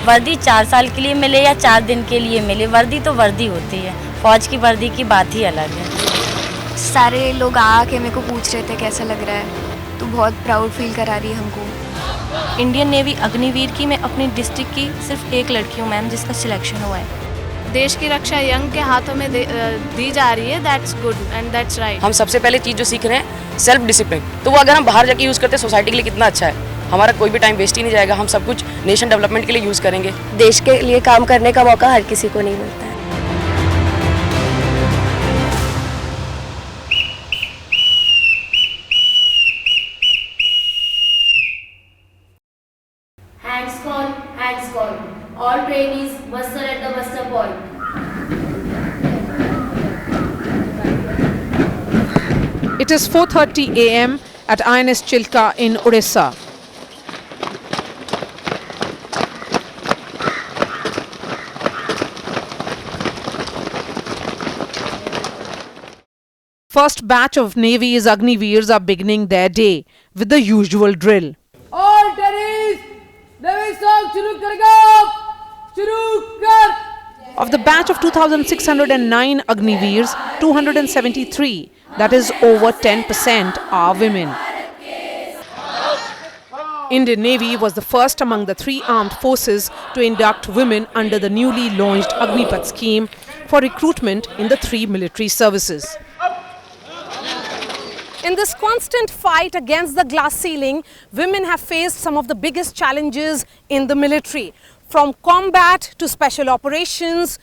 वर्दी 4 साल के लिए मिले या 4 दिन के लिए मिले, वर्दी तो वर्दी होती है। फ़ौज की वर्दी की बात ही अलग है। सारे लोग आके मेरे को पूछ रहे थे कैसा लग रहा है, तो बहुत प्राउड फील करा रही है हमको। इंडियन नेवी अग्निवीर की मैं अपनी डिस्ट्रिक्ट की सिर्फ एक लड़की हूँ मैम जिसका सिलेक्शन हुआ है। देश की रक्षा यंग के हाथों में दी जा रही है, that's good and that's right. हम सबसे पहले चीज़ जो सीख रहे हैं सेल्फ डिसिप्लिन, तो वो अगर हम बाहर जाके यूज़ करते हैं सोसाइटी के लिए कितना अच्छा है। हमारा कोई भी टाइम वेस्ट ही नहीं जाएगा, हम सब कुछ नेशन डेवलपमेंट के लिए यूज़ करेंगे। देश के लिए काम करने का मौका हर किसी को नहीं मिलता है। Hands call. All trainees muster at the muster point. It is 4:30 a.m. at INS Chilka in Odisha. First batch of Navy's Agniveers are beginning their day with the usual drill. All trainees, Navy song shuru karega. Shuru kar. Of the batch of 2,609 Agniveers, 273, that is over 10%, are women. Indian Navy was the first among the 3 armed forces to induct women under the newly launched Agnipath scheme for recruitment in the 3 military services. In this constant fight against the glass ceiling, women have faced some of the biggest challenges in the military. From combat to special operations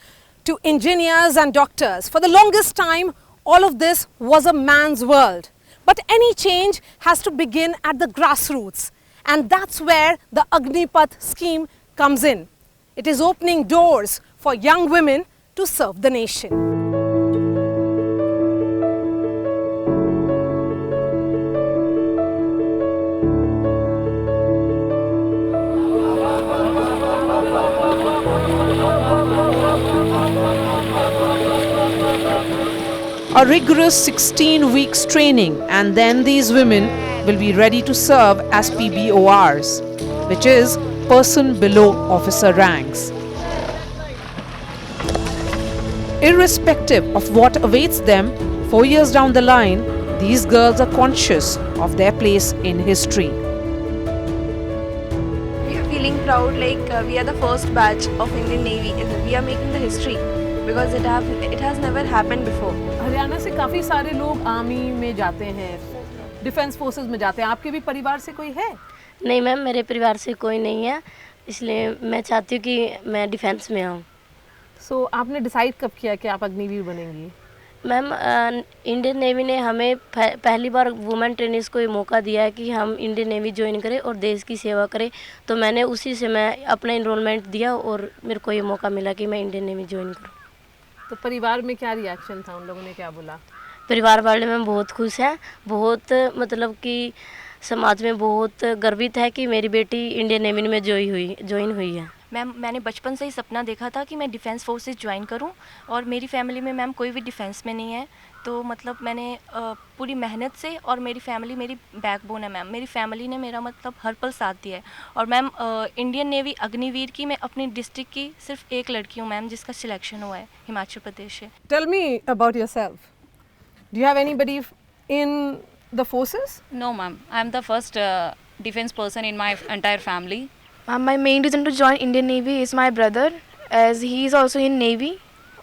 to engineers and doctors. For the longest time, all of this was a man's world. But any change has to begin at the grassroots. And that's where the Agnipath scheme comes in. It is opening doors for young women to serve the nation. A rigorous 16 weeks training, and then these women will be ready to serve as PBORs, which is person below officer ranks. Irrespective of what awaits them 4 years down the line, these girls are conscious of their place in history. We are feeling proud like we are the first batch of Indian Navy. We are making the history because it has never happened before. Haryana से काफ़ी सारे लोग army में जाते हैं, defence forces में जाते हैं। आपके भी परिवार से कोई है? नहीं मैम, मेरे परिवार से कोई नहीं है, इसलिए मैं चाहती हूँ कि मैं डिफेंस में आऊँ। सो आपने डिसाइड कब किया कि आप अग्निवीर बनेंगी? मैम, इंडियन नेवी ने हमें पहली बार वुमेन ट्रेनिंग्स को ये मौका दिया है कि हम इंडियन नेवी ज्वाइन करें और देश की सेवा करें, तो मैंने उसी से मैं अपना इनरोलमेंट दिया और मेरे को ये मौका मिला कि मैं इंडियन नेवी ज्वाइन करूँ। तो परिवार में क्या रिएक्शन था, उन लोगों ने क्या बोला? परिवार वाले में बहुत खुश हैं, बहुत मतलब कि समाज में बहुत गर्वित है कि मेरी बेटी इंडियन नेवी में ज्वाइन हुई है। मैम, मैंने बचपन से ही सपना देखा था कि मैं डिफेंस फोर्सेस ज्वाइन करूं और मेरी फैमिली में मैम कोई भी डिफेंस में नहीं है, तो मतलब मैंने पूरी मेहनत से, और मेरी फैमिली मेरी बैकबोन है मैम, मेरी फैमिली ने मेरा मतलब हर पल साथ दिया है। और मैम, इंडियन नेवी अग्निवीर की मैं अपनी डिस्ट्रिक्ट की सिर्फ एक लड़की हूँ मैम जिसका सिलेक्शन हुआ है हिमाचल प्रदेश से। Tell me about yourself, do you have anybody in the forces? No ma'am, I am the first defense person in my entire family. My main reason to join Indian Navy is my brother, as he is also in Navy.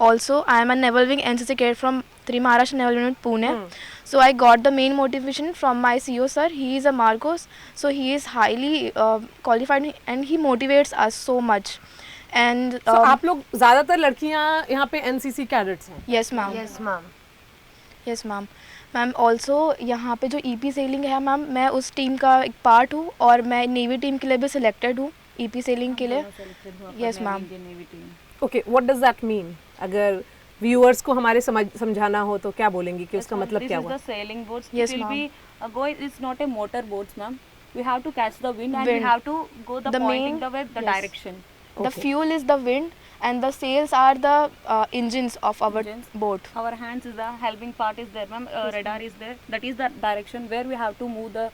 Also, I am a naval wing NCC cadet from 3 Maharashtra Naval Unit Pune. So I got the main motivation from my CO sir. He is a Marcos, so he is highly qualified and he motivates us so much. And so आप लोग ज़्यादातर लड़कियाँ यहाँ पे NCC cadets हैं? Yes ma'am. Yes ma'am. Yes ma'am. Ma'am also यहाँ पे जो EP सेलिंग है मैम, मैं उस टीम का एक पार्ट हूँ और मैं नेवी टीम के लिए भी सिलेक्टेड हूँ EP सेलिंग के लिए। Yes ma'am. Okay, what does that mean? अगर व्यूअर्स को हमारे समझाना हो तो क्या बोलेंगी कि उसका मतलब क्या हुआ? This is the sailing boats. Yes, It will ma'am. be going. It's not a motor boats, ma'am. We have to catch the wind and we have to go the pointing the way the direction. The fuel is the wind and the sails are the engines of our boat. Our hands is the helping part is there, ma'am. Radar is there. That is the direction where we have to move the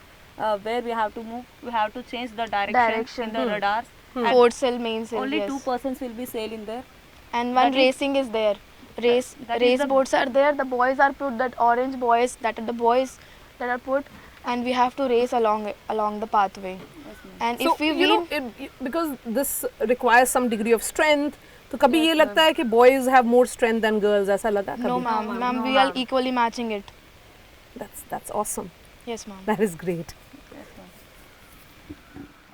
where we have to move. We have to change the direction in the radars Fourth cell, main cell. Only yes. 2 persons will be sail in there. And one racing is there. Race boats are there. The boys are put, that orange boys, that are the boys that are put, and we have to race along the pathway. And So, if we you know, because this requires some degree of strength, तो कभी ये लगता है कि boys have more strength than girls, ऐसा लगा कभी? no ma'am, we are equally matching it. That's awesome. Yes ma'am. That is great.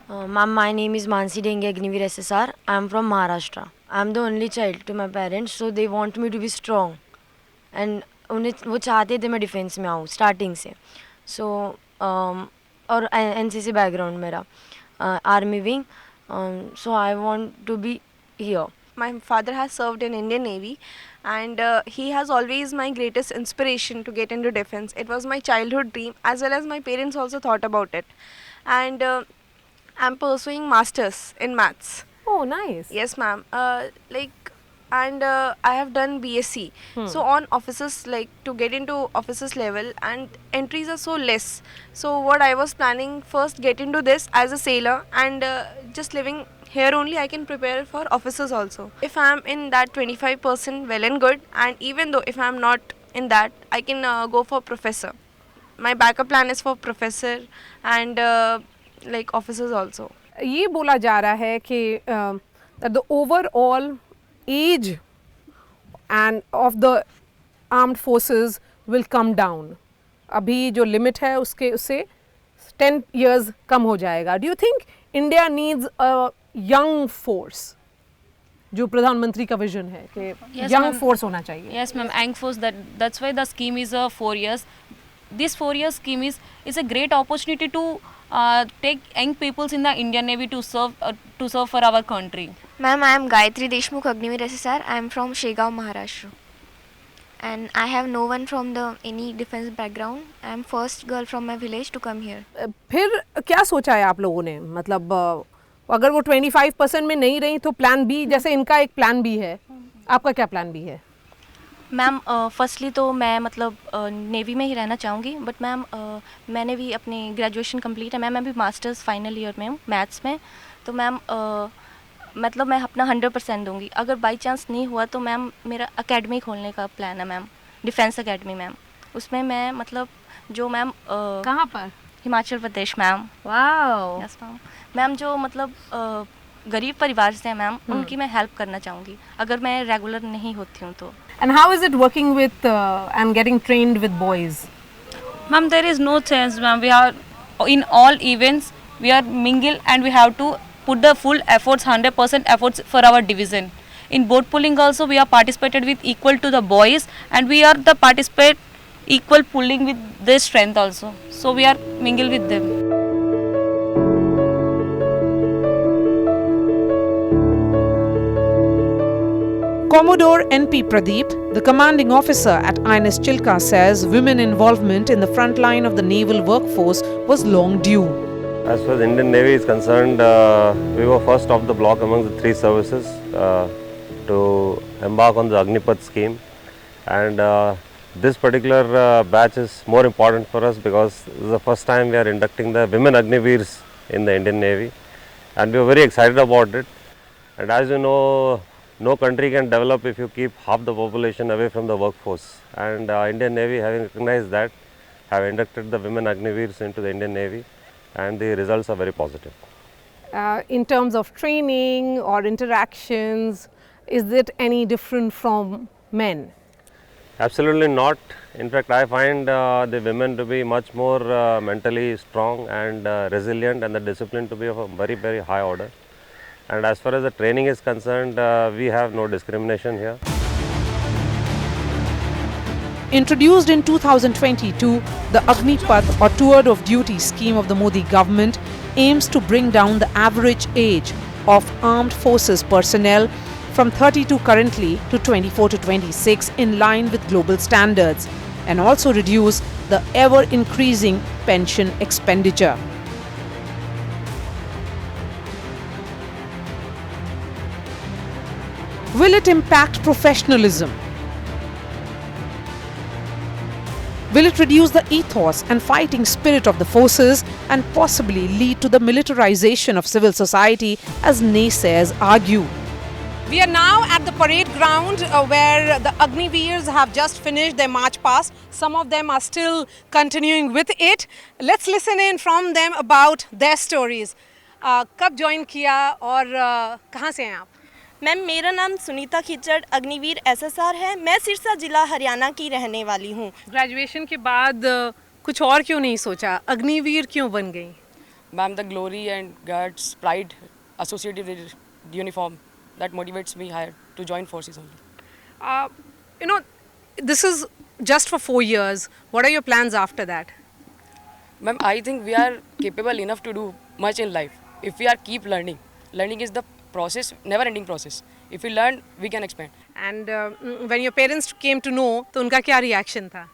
Ma'am, my name is Mansi Denge Agnivir SSR. I am from Maharashtra. I am the only child to my parents, so they want me to be strong. And उन्हें वो चाहते थे मैं defence में आऊँ starting से. So और NCC background मेरा, army wing. So I want to be here. My father has served in Indian Navy, and he has always my greatest inspiration to get into defense. It was my childhood dream, as well as my parents also thought about it. And I'm pursuing masters in maths. Oh, nice. Yes, ma'am. I have done BSc. So on officers, like to get into officers level, and entries are so less. So what I was planning, first get into this as a sailor, and just living here only I can prepare for officers also. If I am in that 25%, well and good, and even though if I am not in that, I can go for professor. My backup plan is for professor and like officers also. ये बोला जा रहा है कि that the overall age and of the armed forces will come down. अभी जो limit है उससे 10 years कम हो जाएगा. Do you think India needs a young force? जो प्रधानमंत्री का विजन है कि young force होना चाहिए. Yes, ma'am. Young force. That's why the scheme is 4 years. This 4-year scheme is a great opportunity to take young peoples in the Indian Navy to serve for our country. Ma'am, I am Gayatri Deshmukh Agnivir SSR. I am from Shegaon, Maharashtra. And I have no one from any defense background. I am first girl from my village to come here. फिर क्या सोचा है आप लोगों ने? मतलब अगर वो 25% में नहीं रही तो प्लान बी, जैसे इनका एक प्लान बी है, आपका क्या प्लान बी है? मैम फर्स्टली तो मैं मतलब नेवी में ही रहना चाहूँगी, बट मैम मैंने भी अपनी ग्रेजुएशन कंप्लीट है मैम, मैं भी मास्टर्स फाइनल ईयर में हूँ मैथ्स में. तो मैम मतलब मैं अपना 100% दूँगी. अगर बाई चांस नहीं हुआ तो मैम मेरा एकेडमी खोलने का प्लान है मैम, डिफेंस एकेडमी मैम. उसमें मैं मतलब जो मैम कहाँ पर? Himachal Pradesh ma'am. Wow. Yes ma'am. Ma'am जो मतलब गरीब परिवार से हैं मैम, उनकी मैं हेल्प करना चाहूँगी अगर मैं रेगुलर नहीं होती हूँ तो. And how is it working with and getting trained with boys? Ma'am, there is no chance, ma'am. We are in all events, we are mingle and we have to put the full efforts, 100% efforts for our division. In boat pulling also we are participated with equal to the boys, and we are the participate equal pulling with their strength also. So we are mingle with them. Commodore N.P. Pradeep, the commanding officer at INS Chilka, says women involvement in the front line of the naval workforce was long due. As far as the Indian Navy is concerned, we were first off the block among the 3 services to embark on the Agnipath scheme, and this particular batch is more important for us because this is the first time we are inducting the women Agniveers in the Indian Navy, and we are very excited about it. And as you know, no country can develop if you keep half the population away from the workforce, and Indian Navy, having recognized that, have inducted the women Agniveers into the Indian Navy, and the results are very positive. In terms of training or interactions, is it any different from men? Absolutely not. In fact, I find the women to be much more mentally strong and resilient, and the discipline to be of a very, very high order. And as far as the training is concerned, we have no discrimination here. Introduced in 2022, the Agnipath or Tour of Duty scheme of the Modi government aims to bring down the average age of armed forces personnel from 32 currently to 24 to 26 in line with global standards, and also reduce the ever-increasing pension expenditure. Will it impact professionalism? Will it reduce the ethos and fighting spirit of the forces and possibly lead to the militarization of civil society, as naysayers argue? We are now at the parade ground where the Agniveers have just finished their march past. Some of them are still continuing with it. Let's listen in from them about their stories. कब join किया और कहाँ से हैं आप? Ma'am, मेरा नाम Sunita Khichar Agniveer SSR है। मैं सिरसा जिला हरियाणा की रहने वाली हूँ। ग्रेजुएशन के बाद कुछ और क्यों नहीं सोचा? अग्निवीर क्यों बन गई? Ma'am, the glory and guts pride associated with uniform that motivates me higher to join forces only. You know, this is just for 4 years. What are your plans after that? Ma'am, I think we are capable enough to do much in life if we are keep learning. Learning is the process, never ending process. If we learn, we can expand. And when your parents came to know, तो उनका क्या reaction था?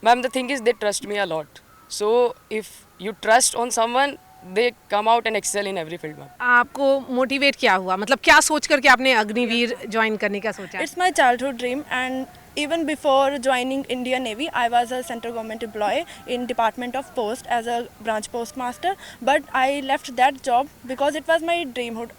Ma'am, the thing is they trust me a lot. So if you trust on someone, they come out and excel in every field, ma'am. आपको motivate क्या हुआ? मतलब क्या सोच करके आपने अग्निवीर ज्वाइन करने का सोचा? It's my childhood dream, and even before joining Indian Navy, I was a central government employee in Department of Post as a branch postmaster. But I left that job because it was my dreamhood.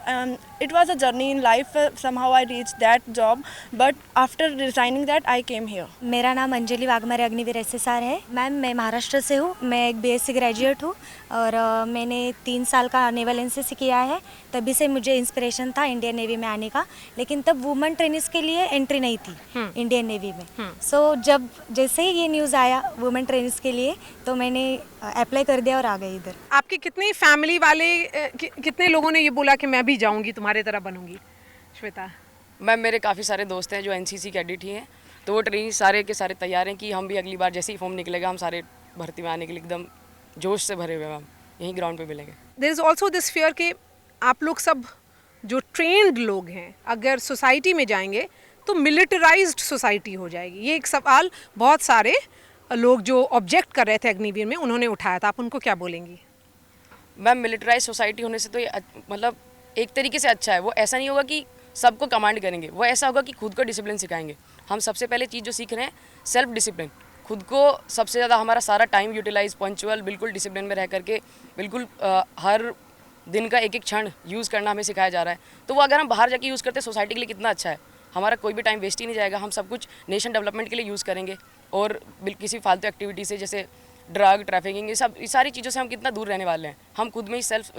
It was a journey in life. Somehow I reached that job. But after resigning that, I came here. मेरा नाम Anjali Waghmare Agniveer SSR है। Ma'am, मैं महाराष्ट्र से हूँ। मैं एक BSc graduate हूँ और मैंने 3 साल का नेवल एनसीसी किया है। तभी से मुझे इंस्पिरेशन था इंडियन नेवी में आने का, लेकिन तब वुमेन ट्रेनिंग्स के लिए एंट्री नहीं थी इंडियन नेवी में। सो जब जैसे ही ये न्यूज़ आया वुमेन ट्रेनिंग्स के लिए, तो मैंने अप्लाई कर दिया और आ गई इधर। आपके कितने फैमिली वाले कितने लोगों ने ये बोला कि मैं भी जाऊंगी, तुम्हारे तरह बनूंगी? श्वेता मैम, मेरे काफ़ी सारे दोस्त हैं जो एनसीसी कैडेट ही हैं, तो वो ट्रेनिंग सारे के सारे तैयार हैं कि हम भी अगली बार जैसे ही फॉर्म निकलेगा हम सारे भर्ती में आने के लिए एकदम जोश से भरे हुए मैम यहीं ग्राउंड पे मिलेंगे। There is also this fear कि आप लोग सब जो ट्रेंड लोग हैं अगर सोसाइटी में जाएंगे तो मिलिटराइज्ड सोसाइटी हो जाएगी। ये एक सवाल बहुत सारे लोग जो ऑब्जेक्ट कर रहे थे अग्निवीर में उन्होंने उठाया था, आप उनको क्या बोलेंगी? मैम, मिलिटराइज सोसाइटी होने से तो ये मतलब एक तरीके से अच्छा है। वो ऐसा नहीं होगा कि सबको कमांड करेंगे, वो ऐसा होगा कि खुद को डिसिप्लिन सिखाएंगे। हम सबसे पहले चीज़ जो सीख रहे हैं सेल्फ डिसिप्लिन, खुद को सबसे ज़्यादा हमारा सारा टाइम यूटिलाइज पंक्चुअल बिल्कुल डिसिप्लिन में रह करके बिल्कुल हर दिन का एक एक क्षण यूज़ करना हमें सिखाया जा रहा है। तो वो अगर हम बाहर जाके यूज़ करते हैं सोसाइटी के लिए कितना अच्छा है। हमारा कोई भी टाइम वेस्ट ही नहीं जाएगा, हम सब कुछ नेशन डेवलपमेंट के लिए यूज़ करेंगे और किसी फालतू एक्टिविटी से जैसे ड्रग ट्रैफिकिंग ये सारी चीज़ों से हम कितना दूर रहने वाले हैं। हम खुद में ही सेल्फ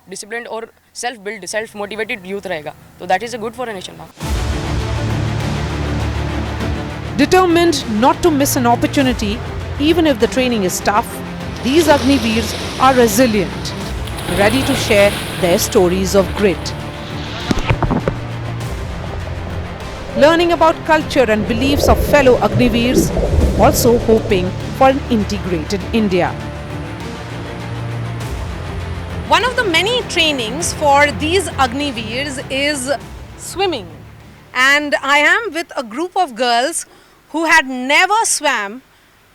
डिसिप्लिन और self build self motivated youth रहेगा, तो that is a good for a nation. Determined not to miss an opportunity, even if the training is tough, these Agniveers are resilient, ready to share their stories of grit. Learning about culture and beliefs of fellow Agniveers, also hoping for an integrated India. One of the many trainings for these Agniveers is swimming, and I am with a group of girls who had never swam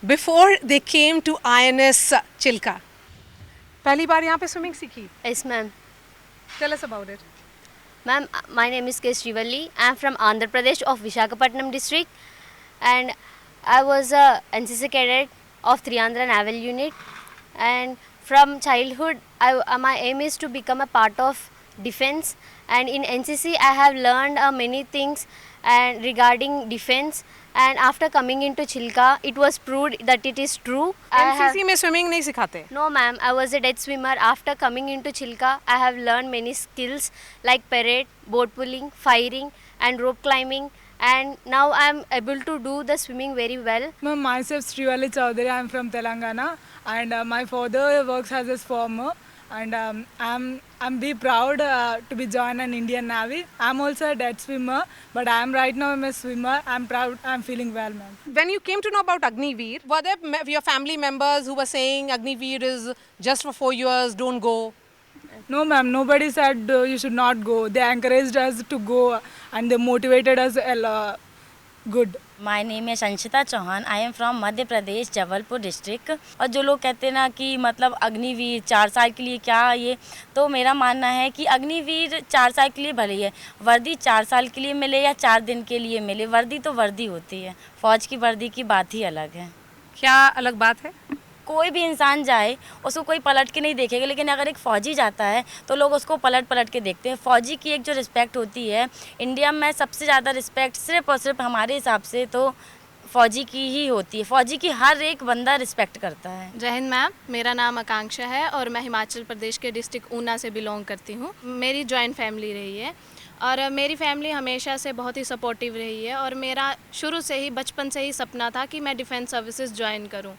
before they came to INS Chilka. पहली बार यहाँ पे swimming सीखी? Yes, ma'am. Tell us about it. Ma'am, my name is K. Srivalli. I am from Andhra Pradesh of Visakhapatnam district, and I was a NCC cadet of Triandra Naval Unit. And from childhood, my aim is to become a part of defense. And in NCC, I have learned many things and regarding defense. And after coming into Chilka, it was proved that it is true. NCC में swimming नहीं सिखाते? No, ma'am. I was a dead swimmer. After coming into Chilka, I have learned many skills like parade, boat pulling, firing, and rope climbing. And now I am able to do the swimming very well. Myself, Srivalli Chaudhary. I am from Telangana, and my father works as a farmer. And I'm be proud to be join an Indian Navy. I'm also a dead swimmer, but right now I'm a swimmer. I'm proud. I'm feeling well, ma'am. When you came to know about Agniveer, were there your family members who were saying Agniveer is just for 4 years, don't go? No, ma'am. Nobody said you should not go. They encouraged us to go, and they motivated us good. My name है Sanchita Chauhan. I am from Madhya Pradesh Jabalpur district. और जो लोग कहते हैं ना कि मतलब अग्निवीर 4 साल के लिए क्या ये, तो मेरा मानना है कि अग्निवीर 4 साल के लिए भले ही है, वर्दी 4 साल के लिए मिले या 4 दिन के लिए मिले, वर्दी तो वर्दी होती है। फ़ौज की वर्दी की बात ही अलग है। क्या अलग बात है? कोई भी इंसान जाए उसको कोई पलट के नहीं देखेगा, लेकिन अगर एक फ़ौजी जाता है तो लोग उसको पलट पलट के देखते हैं। फ़ौजी की एक जो रिस्पेक्ट होती है इंडिया में, सबसे ज़्यादा रिस्पेक्ट सिर्फ़ और सिर्फ हमारे हिसाब से तो फ़ौजी की ही होती है। फ़ौजी की हर एक बंदा रिस्पेक्ट करता है। जय हिंद मैम, मेरा नाम आकांक्षा है और मैं हिमाचल प्रदेश के डिस्ट्रिक्ट ऊना से बिलोंग करती हूँ। मेरी जॉइंट फैमिली रही है और मेरी फैमिली हमेशा से बहुत ही सपोर्टिव रही है और मेरा शुरू से ही, बचपन से ही सपना था कि मैं डिफेंस सर्विसेज ज्वाइन करूँ।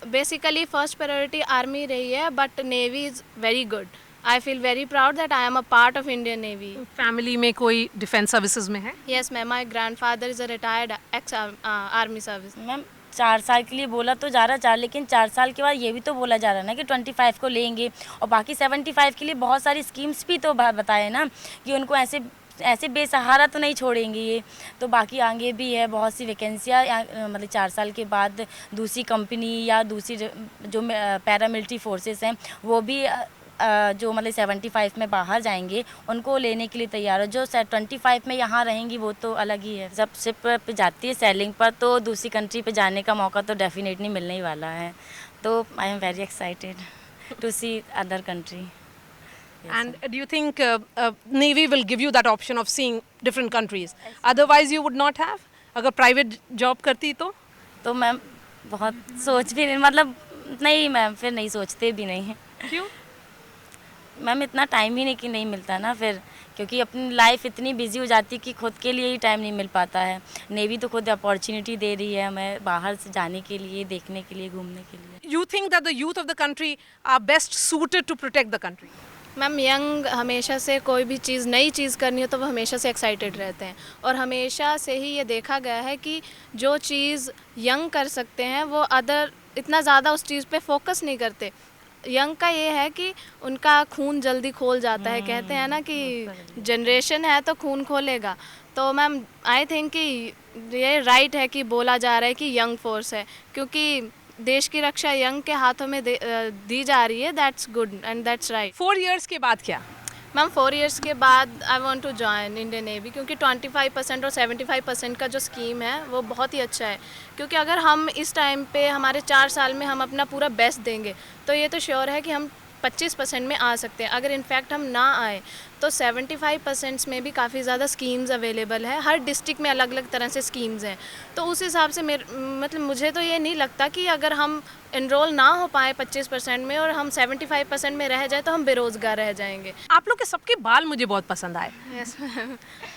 बेसिकली फर्स्ट प्रायोरिटी आर्मी रही है, but navy is very good. I feel very proud that I am a part of Indian navy. Family में कोई डिफेंस सर्विसेज में है? Yes ma'am, my grandfather is a retired ex army service. Ma'am 4 साल के लिए बोला तो जा रहा, लेकिन 4 साल के बाद ये भी तो बोला जा रहा है ना कि 25 को लेंगे, और बाकी 75 के लिए बहुत सारी स्कीम्स भी तो बताए ना कि उनको ऐसे बेसहारा तो नहीं छोड़ेंगे ये। तो बाकी आगे भी है बहुत सी वैकेंसियाँ, मतलब 4 साल के बाद दूसरी कंपनी या दूसरी जो पैरामिलिट्री फोर्सेस हैं वो भी जो मतलब 75 में बाहर जाएंगे उनको लेने के लिए तैयार हो। जो 25 में यहाँ रहेंगी वो तो अलग ही है। जब शिप पे जाती है सेलिंग पर तो दूसरी कंट्री पे जाने का मौका तो डेफिनेटली मिलने ही वाला है। तो I am very excited to see other country. And do you think Navy will give you that option of seeing different countries? Otherwise you would not have? अगर प्राइवेट जॉब करती तो मैम बहुत सोच भी नहीं, मतलब नहीं मैम, फिर नहीं सोचते भी नहीं। क्यों? मैम इतना टाइम ही नहीं मिलता ना फिर, क्योंकि अपनी लाइफ इतनी बिजी हो जाती है कि खुद के लिए ही टाइम नहीं मिल पाता है। नेवी तो खुद अपॉर्चुनिटी दे रही है हमें बाहर से जाने के लिए, देखने के लिए, घूमने के लिए। You think that the youth of the country are best suited to protect the country? Ma'am young हमेशा से कोई भी चीज़, नई चीज़ करनी हो तो वो हमेशा से एक्साइटेड रहते हैं और हमेशा से ही ये देखा गया है कि जो चीज़ यंग कर सकते हैं वो अदर इतना ज़्यादा उस चीज़ पे फोकस नहीं करते। यंग का ये है कि उनका खून जल्दी खोल जाता है, कहते हैं ना कि जनरेशन है तो खून खोलेगा। तो मैम आई थिंक कि ये राइट है कि बोला जा रहा है कि यंग फोर्स है, क्योंकि देश की रक्षा यंग के हाथों में दी जा रही है। That's good and that's right. 4 years के बाद क्या? मैम 4 years के बाद I want to join Indian navy, क्योंकि 25% और 75% का जो स्कीम है वो बहुत ही अच्छा है। क्योंकि अगर हम इस टाइम पे हमारे 4 साल में हम अपना पूरा बेस्ट देंगे तो ये तो श्योर है कि हम 25% में आ सकते हैं। अगर इनफैक्ट हम ना आए तो 75% में भी काफ़ी ज़्यादा स्कीम्स अवेलेबल है। हर डिस्ट्रिक्ट में अलग अलग तरह से स्कीम्स हैं। तो उस हिसाब से मतलब मुझे तो ये नहीं लगता कि अगर हम इनरोल ना हो पाए 25% में और हम 75% में रह जाए तो हम बेरोज़गार रह जाएंगे। आप लोग के सबके बाल मुझे बहुत पसंद आए। Yes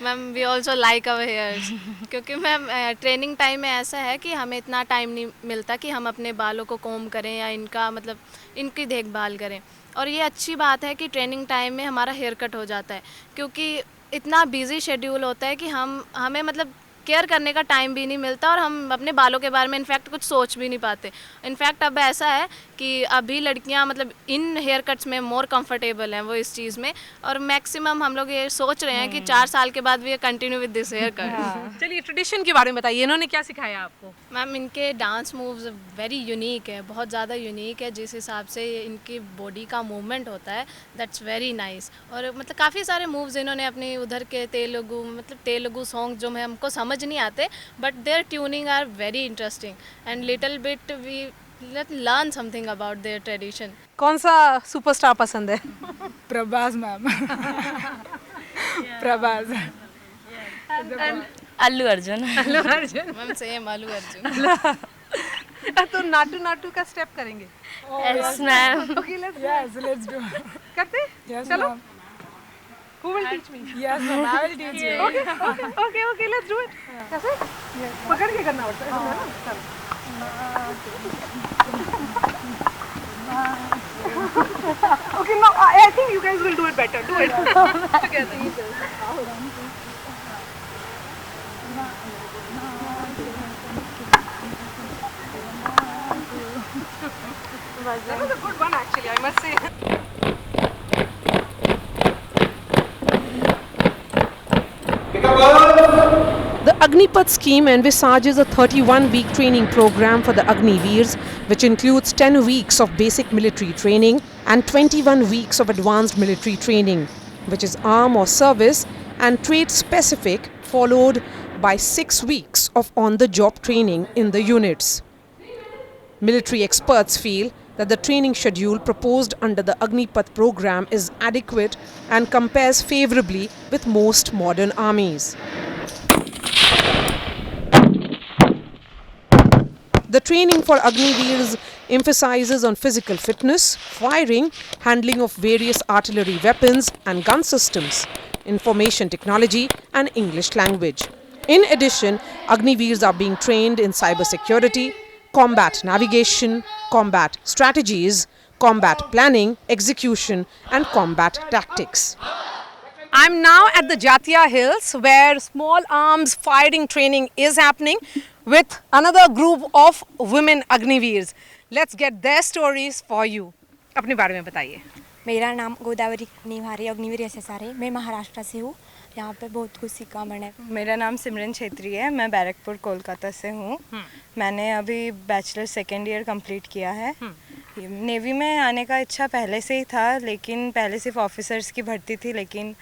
ma'am, we also like our hairs, क्योंकि मैम ट्रेनिंग टाइम में ऐसा है कि हमें इतना टाइम नहीं मिलता कि हम अपने बालों को कोम करें या इनका मतलब इनकी देखभाल करें। और ये अच्छी बात है कि ट्रेनिंग टाइम में हमारा हेयर कट हो जाता है, क्योंकि इतना बिजी शेड्यूल होता है कि हमें मतलब केयर करने का टाइम भी नहीं मिलता और हम अपने बालों के बारे में इनफैक्ट कुछ सोच भी नहीं पाते। इनफैक्ट अब ऐसा है कि अभी लड़कियां मतलब इन हेयर कट्स में मोर कंफर्टेबल हैं वो इस चीज़ में, और मैक्सिमम हम लोग ये सोच रहे हैं कि 4 साल के बाद भी ये continue with this haircut. चलिए ट्रेडिशन के बारे में बताइए, इन्होंने क्या सिखाया आपको? मैम इनके डांस मूव्स वेरी यूनिक है, बहुत ज़्यादा यूनिक है। जिस हिसाब से इनकी बॉडी का मूवमेंट होता है दैट्स वेरी नाइस। और मतलब काफ़ी सारे मूव्स इन्होंने अपनी उधर के तेलुगु सॉन्ग जो हमको समझ नहीं आते, but their tuning are very interesting and little bit we learn something about their tradition. कौन सा सुपरस्टार पसंद है? Prabhas ma'am. Prabhas. Allu Arjun. Ma'am same Allu Arjun. तो नाटू नाटू का स्टेप करेंगे? Yes ma'am. Okay let's do. करते? Yes, चलो। ma'am. Who will teach me? Yes, ma'am. I will teach you. Okay, let's do it. कैसे? पकड़ के करना पड़ता है ना? चलो। Okay, no, I think you guys will do it better. Do it together. That was a good one actually, I must say. The Agnipath scheme envisages a 31-week training program for the Agniveers, which includes 10 weeks of basic military training and 21 weeks of advanced military training, which is arm or service and trade specific, followed by 6 weeks of on-the-job training in the units. Military experts feel that the training schedule proposed under the Agnipath program is adequate and compares favorably with most modern armies. The training for Agniveers emphasizes on physical fitness, firing, handling of various artillery weapons and gun systems, information technology and English language. In addition, Agniveers are being trained in cybersecurity, combat navigation, combat strategies, combat planning, execution and combat tactics. I'm now at the Jatia Hills where small arms firing training is happening with another group of women Agniveers. Let's get their stories for you. अपने बारे में बताइए। मेरा नाम गोदावरी निवारी Agniveer SSR है। मैं महाराष्ट्र से हूँ। यहाँ पे बहुत कुछ सीखा मैंने। मेरा नाम सिमरन छेत्री है। मैं बैरकपुर कोलकाता से हूँ। मैंने अभी बैचलर सेकेंड ईयर कंप्लीट किया है। नेवी में आने का इच्छा पहले से ही था, लेकिन पहले सिर्फ ऑफिसर्स की भर्ती थी, लेकिन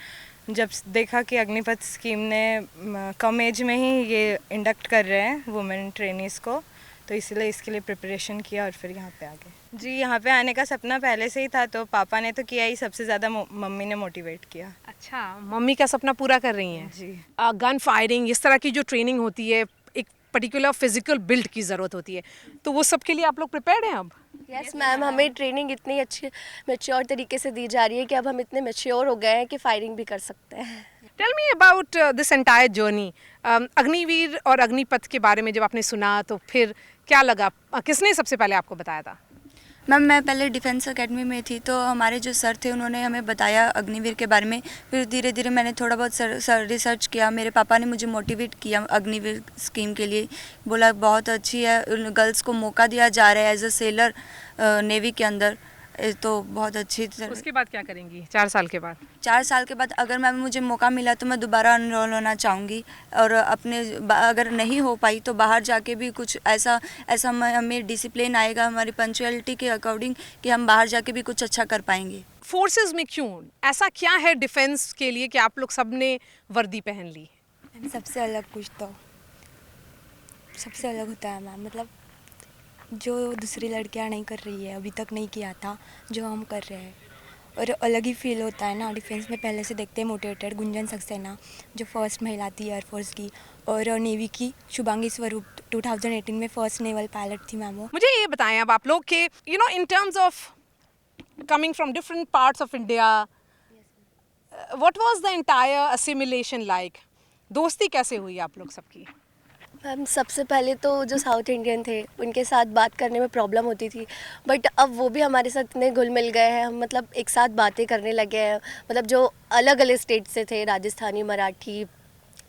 जब देखा कि अग्निपथ स्कीम ने कम एज में ही ये इंडक्ट कर रहे हैं वुमेन ट्रेनीज़ को, तो इसलिए इसके लिए प्रिपरेशन किया और फिर यहाँ पे आ गए। जी, यहाँ पे आने का सपना पहले से ही था, तो पापा ने तो किया ही, सबसे ज़्यादा मम्मी ने मोटिवेट किया। अच्छा, मम्मी का सपना पूरा कर रही हैं जी। गन फायरिंग, इस तरह की जो ट्रेनिंग होती है, एक पर्टिकुलर फिजिकल बिल्ड की ज़रूरत होती है, तो वो सब के लिए आप लोग प्रिपेयर्ड हैं अब? यस मैम, हमें ट्रेनिंग इतनी अच्छी मैच्योर तरीके से दी जा रही है कि अब हम इतने मैच्योर हो गए हैं कि फायरिंग भी कर सकते हैं। Tell me about this entire journey. Agniveer और अग्निपथ के बारे में जब आपने सुना तो फिर क्या लगा? किसने सबसे पहले आपको बताया था? मैम, मैं पहले डिफेंस एकेडमी में थी, तो हमारे जो सर थे उन्होंने हमें बताया अग्निवीर के बारे में। फिर धीरे धीरे मैंने थोड़ा बहुत सर रिसर्च किया। मेरे पापा ने मुझे मोटिवेट किया अग्निवीर स्कीम के लिए, बोला बहुत अच्छी है, गर्ल्स को मौका दिया जा रहा है एज अ सेलर नेवी के अंदर, तो बहुत अच्छी। उसके बाद क्या करेंगी 4 साल के बाद? 4 साल के बाद अगर मैम मुझे मौका मिला तो मैं दोबारा एनरोल होना चाहूँगी, और अपने अगर नहीं हो पाई तो बाहर जाके भी कुछ ऐसा हमें डिसिप्लिन आएगा हमारी पंचुअलिटी के अकॉर्डिंग कि हम बाहर जाके भी कुछ अच्छा कर पाएंगे। फोर्सेस में क्यों ऐसा क्या है डिफेंस के लिए कि आप लोग सब ने वर्दी पहन ली? सबसे अलग कुछ तो सबसे अलग होता है मैम, मतलब जो दूसरी लड़कियां नहीं कर रही है, अभी तक नहीं किया था, जो हम कर रहे हैं, और अलग ही फील होता है ना। डिफेंस में पहले से देखते हैं मोटिवेटेड गुंजन सक्सेना जो फर्स्ट महिला थी एयरफोर्स की, और नेवी की शुभांगी स्वरूप 2018 में फर्स्ट नेवल पायलट थी मैम। मुझे ये बताएं अब आप लोग के in terms of coming from different parts of India, what was the entire assimilation like? दोस्ती कैसे हुई आप लोग सबकी? मैम, सबसे पहले तो जो साउथ इंडियन थे उनके साथ बात करने में प्रॉब्लम होती थी, बट अब वो भी हमारे साथ इतने घुल मिल गए हैं, हम मतलब एक साथ बातें करने लगे हैं। मतलब जो अलग अलग स्टेट से थे, राजस्थानी, मराठी,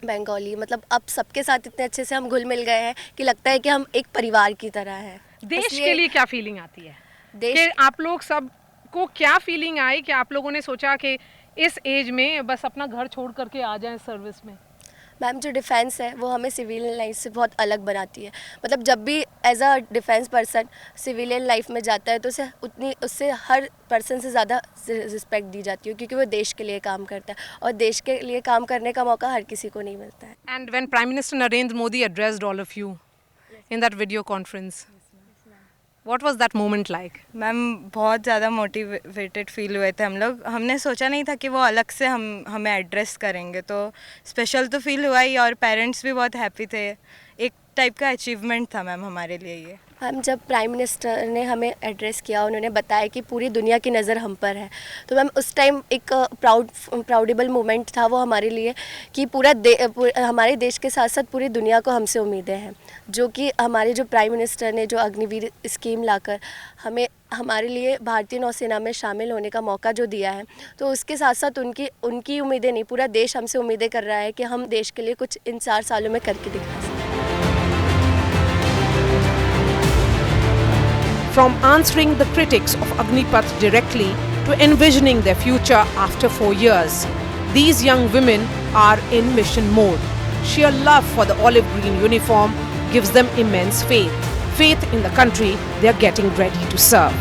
बंगाली, मतलब अब सबके साथ इतने अच्छे से हम घुल मिल गए हैं कि लगता है कि हम एक परिवार की तरह हैं। देश के लिए क्या फीलिंग आती है? कि आप लोग सब को क्या फीलिंग आई कि आप लोगों ने सोचा कि इस एज में बस अपना घर छोड़ करके आ जाएं सर्विस में? मैम, जो डिफेंस है वो हमें सिविलियन लाइफ से बहुत अलग बनाती है। मतलब जब भी as a defence person civilian life में जाता है तो उससे हर पर्सन से ज़्यादा रिस्पेक्ट दी जाती है, क्योंकि वो देश के लिए काम करता है, और देश के लिए काम करने का मौका हर किसी को नहीं मिलता है। And when prime minister Narendra Modi addressed all of you in that video conference, What was that moment like? Ma'am, बहुत ज़्यादा मोटिवेटेड फील हुए थे हम लोग। हमने सोचा नहीं था कि वो अलग से हमें एड्रेस करेंगे, तो स्पेशल तो फील हुआ ही, और पेरेंट्स भी बहुत हैप्पी थे। एक टाइप का अचीवमेंट था मैम हमारे लिए ये। हम जब प्राइम मिनिस्टर ने हमें एड्रेस किया, उन्होंने बताया कि पूरी दुनिया की नज़र हम पर है, तो मैम उस टाइम एक प्राउडेबल मोमेंट था वो हमारे लिए कि हमारे देश के साथ साथ पूरी दुनिया को हमसे उम्मीदें हैं, जो कि हमारे जो प्राइम मिनिस्टर ने जो अग्निवीर स्कीम लाकर हमें हमारे लिए भारतीय नौसेना में शामिल होने का मौका जो दिया है, तो उसके साथ साथ उनकी उम्मीदें नहीं, पूरा देश हमसे उम्मीदें कर रहा है कि हम देश के लिए कुछ इन 4 सालों में करके दिखा सकें। From answering the critics of Agnipath directly to envisioning their future after 4 years, these young women are in mission mode. Sheer love for the olive green uniform gives them immense faith in the country they are getting ready to serve.